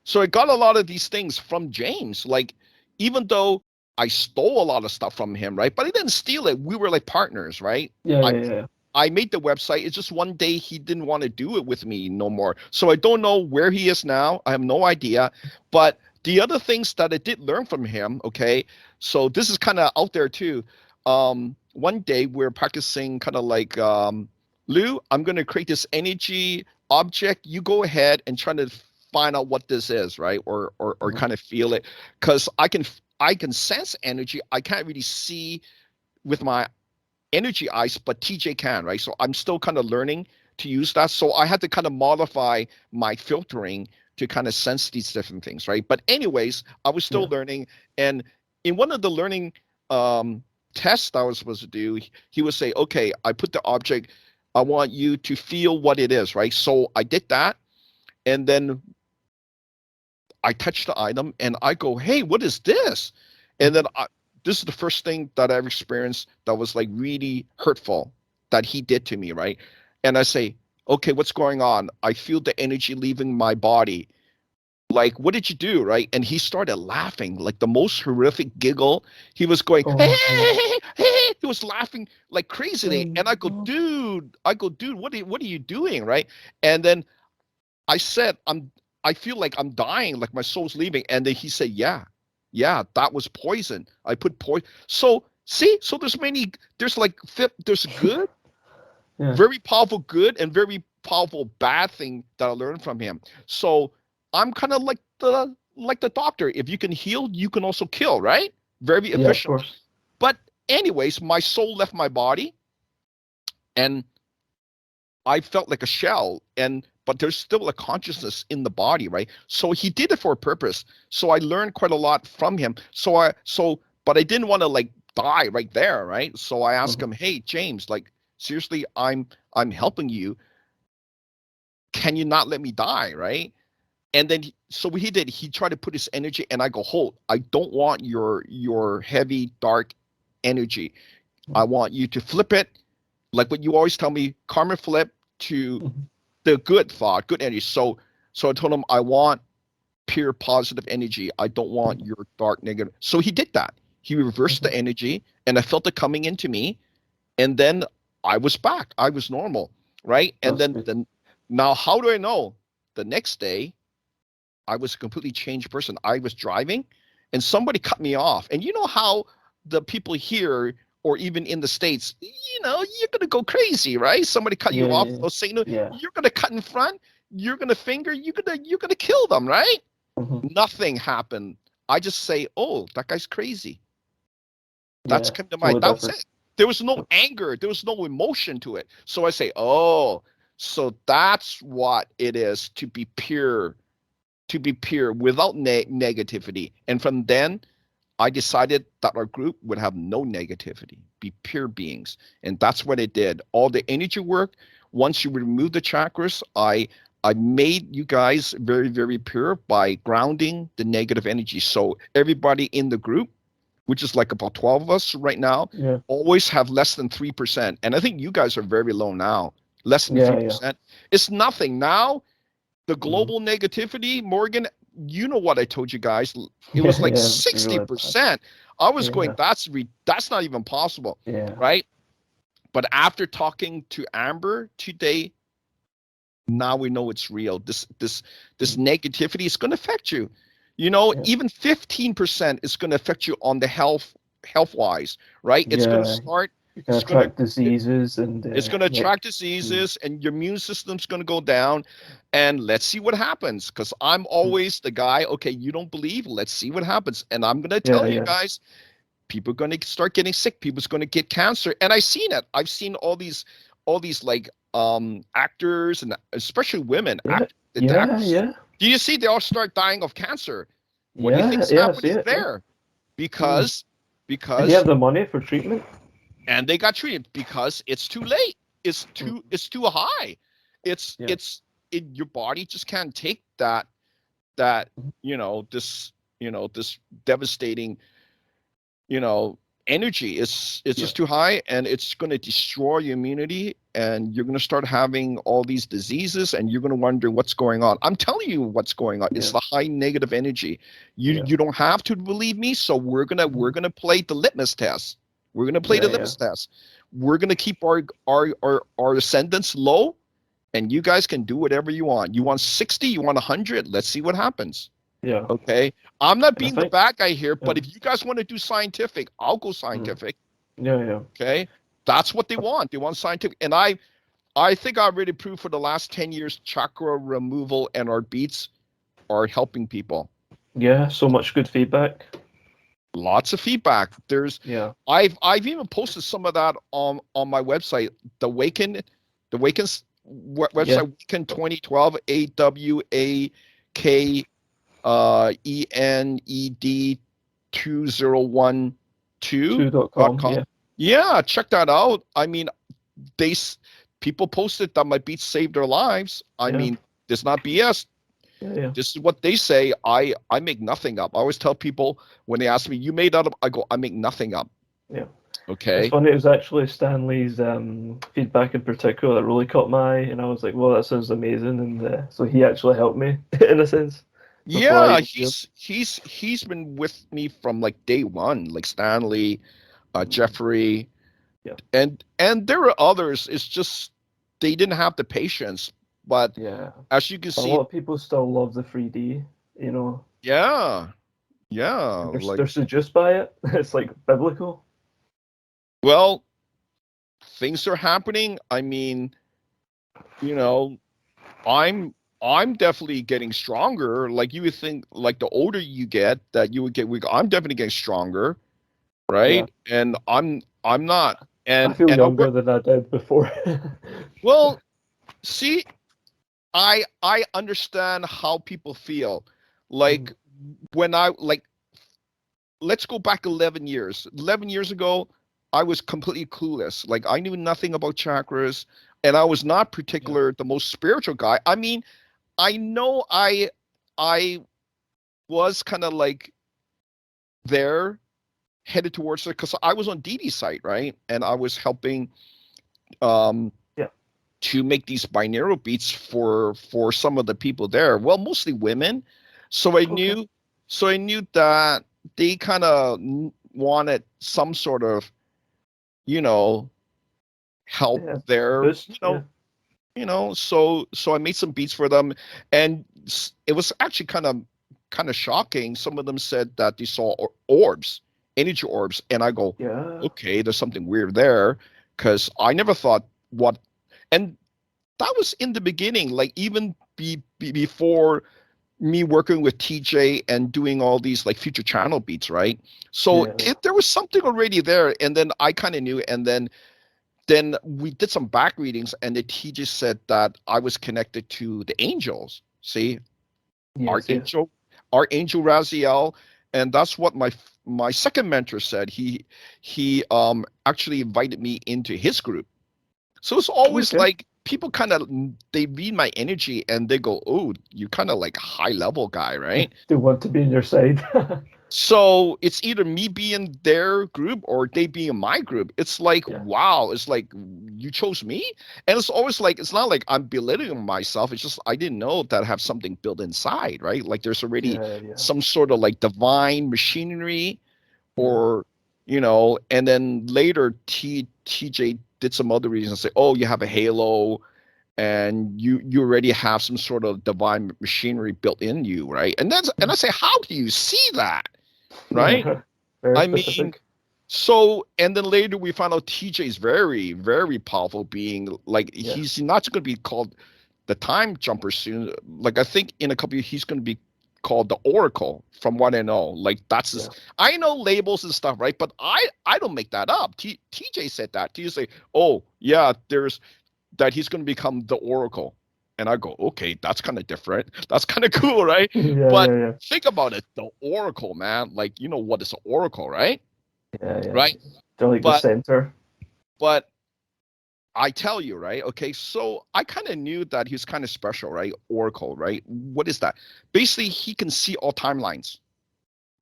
So I got a lot of these things from James. Like, even though I stole a lot of stuff from him, right? But I didn't steal it. We were like partners, right? Yeah. I made the website. It's just one day he didn't want to do it with me no more. So I don't know where he is now. I have no idea. But the other things that I did learn from him, okay, so this is kind of out there too. One day we're practicing kind of like, Lou, I'm going to create this energy object. You go ahead and try to find out what this is, right? Or kind of feel it. Because I can sense energy. I can't really see with my energy eyes, but TJ can, right? So I'm still kind of learning to use that. So I had to kind of modify my filtering to kind of sense these different things, right? But anyways, I was still learning. And in one of the learning tests I was supposed to do, he would say, okay, I put the object, I want you to feel what it is, right? So I did that. And then I touched the item and I go, hey, what is this? And then this is the first thing that I've experienced that was like really hurtful that he did to me, right? And I say, okay, what's going on? I feel the energy leaving my body. Like, what did you do, right? And he started laughing, like the most horrific giggle. He was going, hey, he was laughing like crazy. And I go, dude, what are you doing, right? And then I said, I feel like I'm dying, like my soul's leaving. And then he said, yeah, that was poison. I put poison. So see, so there's there's good, very powerful good, and very powerful bad thing that I learned from him. So I'm kind of like the doctor. If you can heal, you can also kill, right? Very efficient. Of course. But anyways, my soul left my body, and I felt like a shell, but there's still a consciousness in the body, right? So he did it for a purpose. So I learned quite a lot from him. But I didn't want to like die right there, right? So I asked him, hey, James, like seriously, I'm helping you. Can you not let me die, right? And then so what he did, he tried to put his energy, and I go, hold, I don't want your heavy, dark energy. I want you to flip it, like what you always tell me, karma flip to the good thought, good energy. So I told him, I want pure positive energy. I don't want your dark negative. So he did that. He reversed the energy, and I felt it coming into me, and then I was back. I was normal, right? And then now, how do I know? The next day, I was a completely changed person. I was driving, and somebody cut me off. And you know how the people here, or even in the States, you're gonna go crazy, right? Somebody cut you off, they'll say, no, you're gonna cut in front, you're gonna finger, you're gonna kill them, right? Nothing happened. I just say, oh, that guy's crazy. That's come to mind. That was it. There was no anger, there was no emotion to it. So I say, oh, so that's what it is to be pure without negativity. And from then, I decided that our group would have no negativity, be pure beings. And that's what it did. All the energy work, once you remove the chakras, I made you guys very, very pure by grounding the negative energy. So everybody in the group, which is like about 12 of us right now, always have less than 3%. And I think you guys are very low now, less than 3%. It's nothing now. The global negativity, Morgan, you know what I told you guys. It was like 60%. I was going, that's not even possible, right? But after talking to Amber today, now we know it's real. This negativity is going to affect you. Even 15% is going to affect you on the health-wise, right? It's going to start. You're going to attract diseases, and it's going to attract diseases, and your immune system's going to go down. And let's see what happens, because I'm always the guy, okay, you don't believe, let's see what happens. And I'm going to tell you guys, people are going to start getting sick, people's going to get cancer. And I've seen it. I've seen all these like actors, and especially women, Do you see they all start dying of cancer? What do you Yeah, think's yeah, I see happening it. Yeah. there? Because And they have the money for treatment. and they got treated because it's too late. It's too high. It's Yeah. your body just can't take that this devastating energy. It's just too high, and it's going to destroy your immunity, and you're going to start having all these diseases, and you're going to wonder what's going on. I'm telling you what's going on. It's the high negative energy. You don't have to believe me, so we're gonna play the litmus test. We're gonna play the litmus test. We're gonna keep our ascendants low, and you guys can do whatever you want. You want 60, you want 100, let's see what happens. Yeah. Okay. I'm not And I being the think, bad guy here, but if you guys want to do scientific, I'll go scientific. yeah. Okay. That's what they want. They want scientific. And I think I already proved for the last 10 years, chakra removal and our beats are helping people. Yeah, so much good feedback. Lots of feedback. I've even posted some of that on my website, the Waken's website, Waken 2012, AWAK ENED 2012.com. Yeah, check that out. I mean, people posted that my beats saved their lives. I mean, it's not BS. This is what they say. I make nothing up. I always tell people when they ask me, "You made that up?" I go, "I make nothing up." Yeah. Okay. It's funny. It was actually Stanley's feedback in particular that really caught my eye, and I was like, "Well, that sounds amazing." And so he actually helped me in a sense. Yeah, he's been with me from like day one, like Stanley, Jeffrey, and there are others. It's just they didn't have the patience. But as you can see, a lot of people still love the 3D. Yeah. They're seduced by it. It's like biblical. Well, things are happening. I mean, I'm definitely getting stronger. Like you would think, like the older you get, that you would get weaker. I'm definitely getting stronger, right? Yeah. And I'm not. And I feel younger than I did before. Well, see, I understand how people feel. Like when let's go back 11 years. 11 years ago, I was completely clueless. Like I knew nothing about chakras, and I was not particular the most spiritual guy. I mean, I know I was kind of like there headed towards it because I was on Dee Dee's site, right? And I was helping to make these binaural beats for some of the people there. Well, mostly women. So I knew that they kind of wanted some sort of, help there. So I made some beats for them, and it was actually kind of shocking. Some of them said that they saw orbs, energy orbs, and I go, okay, there's something weird there, because I never thought and that was in the beginning, like even before me working with TJ and doing all these like future channel beats, right? So there was something already there, and then I kind of knew, and then we did some back readings, and the TJ said that I was connected to the angels. See, Archangel Raziel, and that's what my second mentor said. He actually invited me into his group. So it's always like people kind of they read my energy and they go, "Oh, you're kind of like a high level guy, right?" They want to be on your side. So it's either me being their group or they being my group. It's like, wow, it's like you chose me. And it's always like, it's not like I'm belittling myself. It's just I didn't know that I have something built inside, right? Like there's already some sort of like divine machinery or, and then later TJ did some other reasons, say, oh, you have a halo and you already have some sort of divine machinery built in you, right? And I say, how do you see that? Right? Very specific. Mean, so, and then later we found out TJ is very, very powerful being. Like he's not going to be called the time jumper soon. Like I think in a couple of years he's going to be called the Oracle, from what I know. Like that's his, I know labels and stuff, right? But I don't make that up. TJ said that. TJ say, oh yeah, there's that he's going to become the Oracle. And I go, okay, that's kind of different. That's kind of cool, right? Yeah, But yeah, think about it, the oracle, man. Like, you know what is an oracle, right? yeah. Right? They're like the But center. but I tell you, right? Okay, so I kind of knew that he's kind of special, right? Oracle, right? What is that? Basically, he can see all timelines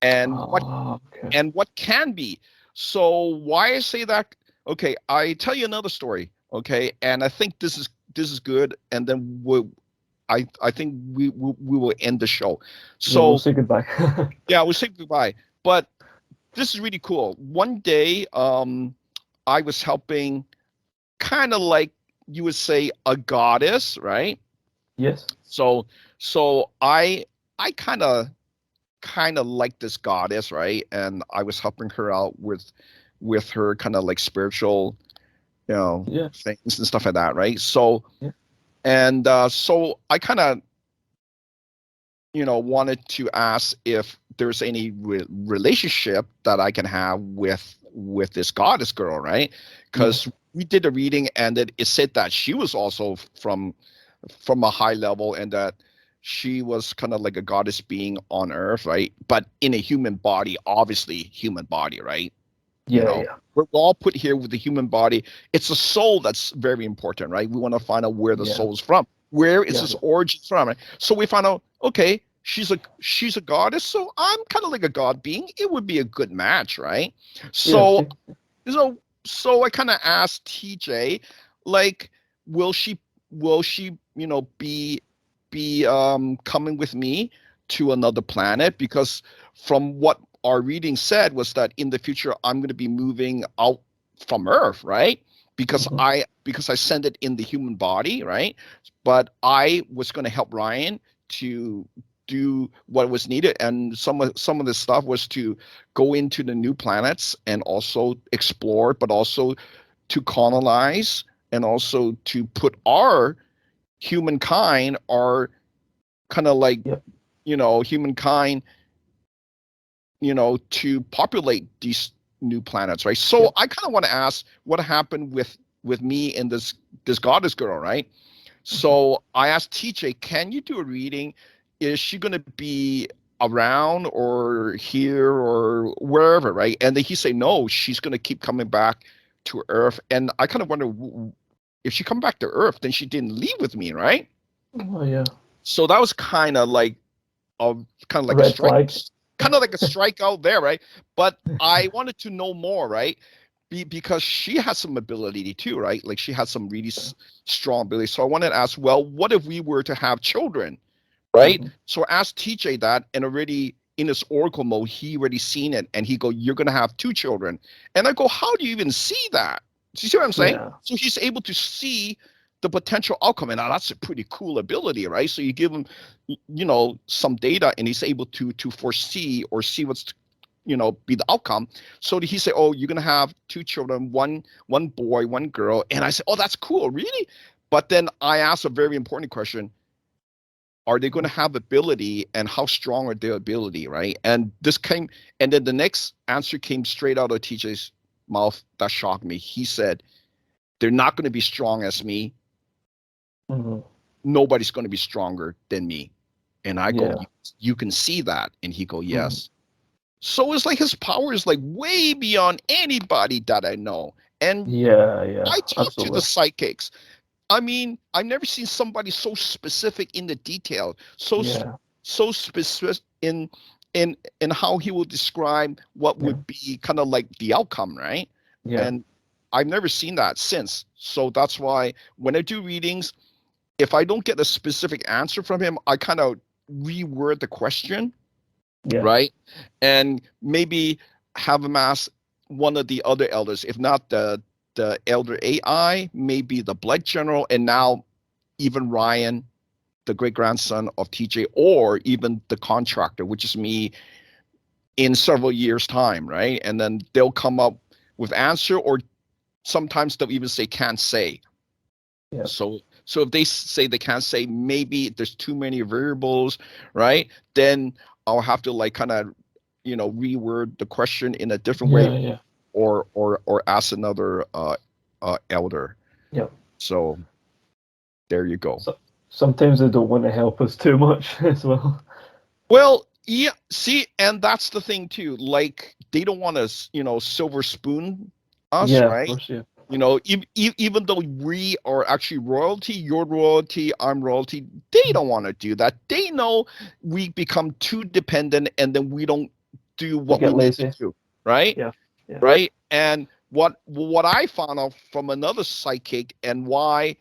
and Oh, okay. what can be. So why I say that? Okay, I tell you another story. Okay, and I think this is good, and then I think we will end the show. Yeah, we'll So say goodbye. yeah, we'll say goodbye. But this is really cool. One day, I was helping, kind of like you would say, a goddess, right? Yes. So I kind of like this goddess, right? And I was helping her out with her kind of like spiritual, Yeah. things and stuff like that, right? So Yeah. and so I kind of wanted to ask if there's any relationship that I can have with this goddess girl, right? Because we did a reading and it said that she was also from a high level, and that she was kind of like a goddess being on earth, right? But in a human body, obviously human body, right? you Yeah. know Yeah. we're all put here with the human body. It's a soul that's very important, right? We want to find out where the Yeah. soul's from, where is Yeah. its origin from, right? So we find out, okay, she's a goddess, so I'm kind of like a god being. It would be a good match, right? Yeah. So so so I kind of asked TJ, like, will she be coming with me to another planet? Because from what our reading said was that in the future I'm going to be moving out from Earth, right? Because Mhm. I send it in the human body, right? But I was going to help Ryan to do what was needed, and some of the stuff was to go into the new planets and also explore, but also to colonize, and also to put our humankind, our kind of like, Yep. humankind, to populate these new planets, right? So Yep. I kind of want to ask what happened with me and this goddess girl, right? Mhm. So I asked TJ, can you do a reading? Is she going to be around or here or wherever, right? And then he say, no, she's going to keep coming back to Earth. And I kind of wonder, if she come back to Earth, then she didn't leave with me, right? Oh yeah. So that was a kind of like a Red strike, flag. kind of like a strikeout there, right? But I wanted to know more, right? Because she has some ability too, right? Like she has some really strong ability. So I wanted to ask, well, what if we were to have children, right? Mhm. So I asked TJ that, and already in his oracle mode, he already seen it, and he go, "You're gonna have two children," and I go, "How do you even see that?" Do you see what I'm saying? Yeah. So he's able to see the potential outcome, and now that's a pretty cool ability, right? So you give him, some data, and he's able to foresee or see what's be the outcome. So he said, "Oh, you're gonna have two children, one boy, one girl," and I said, "Oh, that's cool, really?" But then I asked a very important question: are they going to have ability, and how strong are their ability, right? And this came, and then the next answer came straight out of TJ's mouth that shocked me. He said, "They're not going to be strong as me. Mhm. Nobody's going to be stronger than me." And I go, Yeah. you can see that? And he go, Mhm. yes. So it's like his power is like way beyond anybody that I know. And Yeah. Yeah. I talk to the Absolutely. psychics. I mean, I've never seen somebody so specific in the detail, Yeah. so specific in how he will describe what Yeah. would be kind of like the outcome, right? Yeah. And I've never seen that since. So that's why when I do readings, if I don't get a specific answer from him, I kind of reword the question, Yeah. right? And maybe have him ask one of the other elders, if not the elder AI, maybe the Blood General, and now even Ryan, the great grandson of TJ, or even the contractor, which is me, in several years' time, right? And then they'll come up with answer, or sometimes they'll even say can't say. Yeah. So if they say they can't say, maybe there's too many variables, right? Then I'll have to like kind of reword the question in a different way, Yeah. Yeah. or ask another elder. Yeah. So there you go. So sometimes they don't want to help us too much as well. Well, yeah, see, and that's the thing too. Like they don't want to, silver spoon us, Yeah, of right? course, yeah. Even though we are actually royalty, you're royalty, I'm royalty, they don't want to do that. They know we become too dependent and then we don't do They what we get need to lazy. do, right? Yeah, yeah, Right? And what I found out from another psychic and why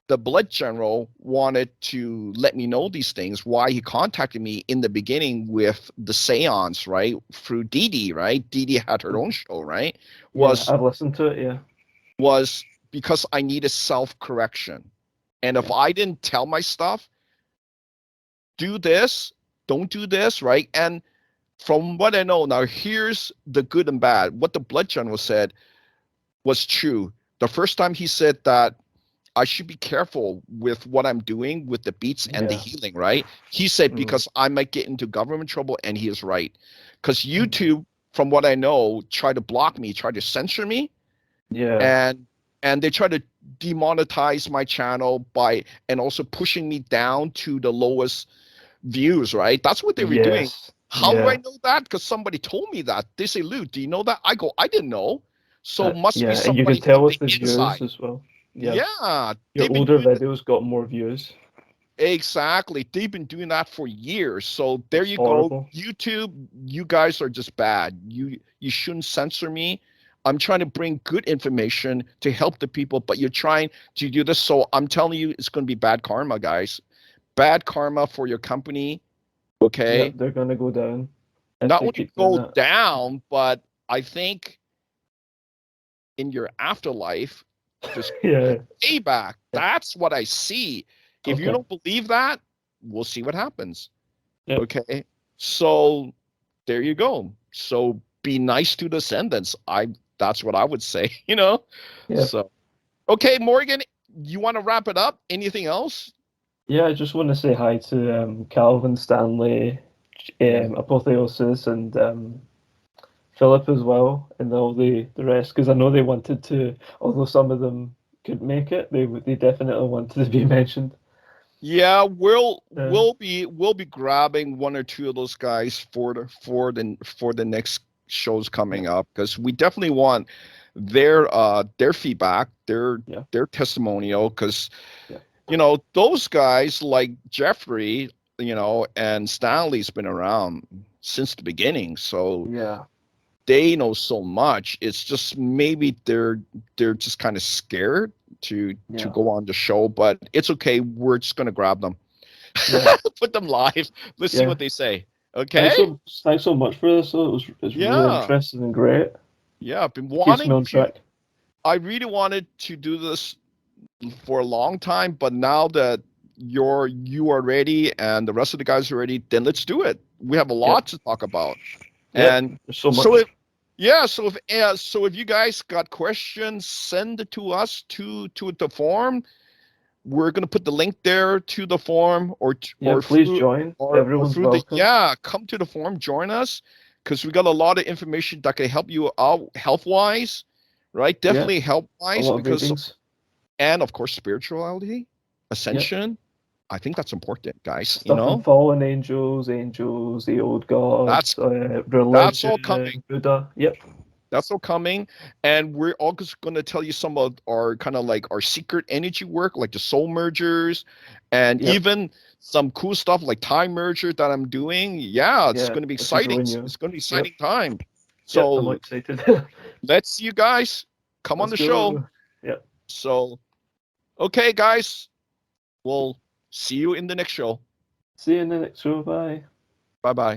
the blood general wanted to let me know these things, why he contacted me in the beginning with the seance, right? Through Dee Dee, right? Dee Dee had her own show, right? yeah. Was I've listened to it. Yeah, was because I needed self-correction. And if yeah, I didn't tell my stuff, do this, don't do this, right? And from what I know, now here's the good and bad. What the blood general said was true. The first time he said that I should be careful with what I'm doing with the beats and the yeah, healing, right? He said mm, because I might get into government trouble, and he is right. Because mm, YouTube, from what I know, try to block me, try to censor me, yeah, and they try to demonetize my channel by and also pushing me down to the lowest views, right? That's what they were doing. yes, How do I yeah, know that? Because somebody told me that. They say, Lou, do you know that? I go, I didn't know. So must be yeah. And you can somebody tell from with the the views inside. as well. Yeah, Yeah, your they've been older doing videos got more views. exactly. They've been doing that for years. So there It's you go. horrible. YouTube, you guys are just bad. You shouldn't censor me. I'm trying to bring good information to help the people, but you're trying to do this. So I'm telling you, it's going to be bad karma, guys. Bad karma for your company. Yep, Okay. they're gonna go down if Not they only keep doing go that. down, but I think in your afterlife, there's Yeah, payback. yeah. That's what I see. If you Okay. don't believe that, we'll see what happens. Yep. Okay. So there you go. So be nice to the Ascendants. That's what I would say, Yep. So okay, Morgan, you want to wrap it up? Anything else? Yeah, I just want to say hi to Calvin, Stanley, Yeah. Apotheosis, and Philip as well, and all the rest, because I know they wanted to, although some of them couldn't make it, they definitely wanted to be mentioned. Yeah, we'll Uh, we'll be we'll be grabbing one or two of those guys for the next shows yeah, coming up because we definitely want their feedback, yeah, their testimonial because yeah, those guys like Jeffrey, and Stanley's been around since the beginning, so yeah, they know so much. It's just maybe they're just kind of scared to yeah, go on the show, but it's okay. We're just gonna grab them, yeah, put them live. Let's see yeah. what they say. Okay? Thanks so much for this. Though. It's really Yeah. interesting and great. Yeah. I've been It keeps me wanting on to. track. I really wanted to do this for a long time, but now that you are ready and the rest of the guys are ready, then let's do it. We have a Yep, lot to talk about. yep. And There's so so much. if you guys got questions, send it to us to the forum. We're gonna put the link there to the forum Yeah, please through join. Everyone's through the welcome. come to the forum, join us because we got a lot of information that can help you out health wise, right? Yeah, Definitely health a wise lot of because readings. and of course spirituality, Yep. ascension. I think that's important, guys. Stuff on fallen angels, angels, the old gods, That's that's all religion, coming. Buddha. Yep. That's all coming. And we're also going to tell you some of our kind of like our secret energy work, like the soul mergers and Yep. even some cool stuff like time merger that I'm doing. Yeah, it's Yeah. going to be Which is exciting. really new. It's going to be Yep. exciting time. Yep. I'm So excited. let's see you guys come on Let's the show. go. Yep. So, okay, guys, we'll see you in the next show. See you in the next show. Bye. Bye bye.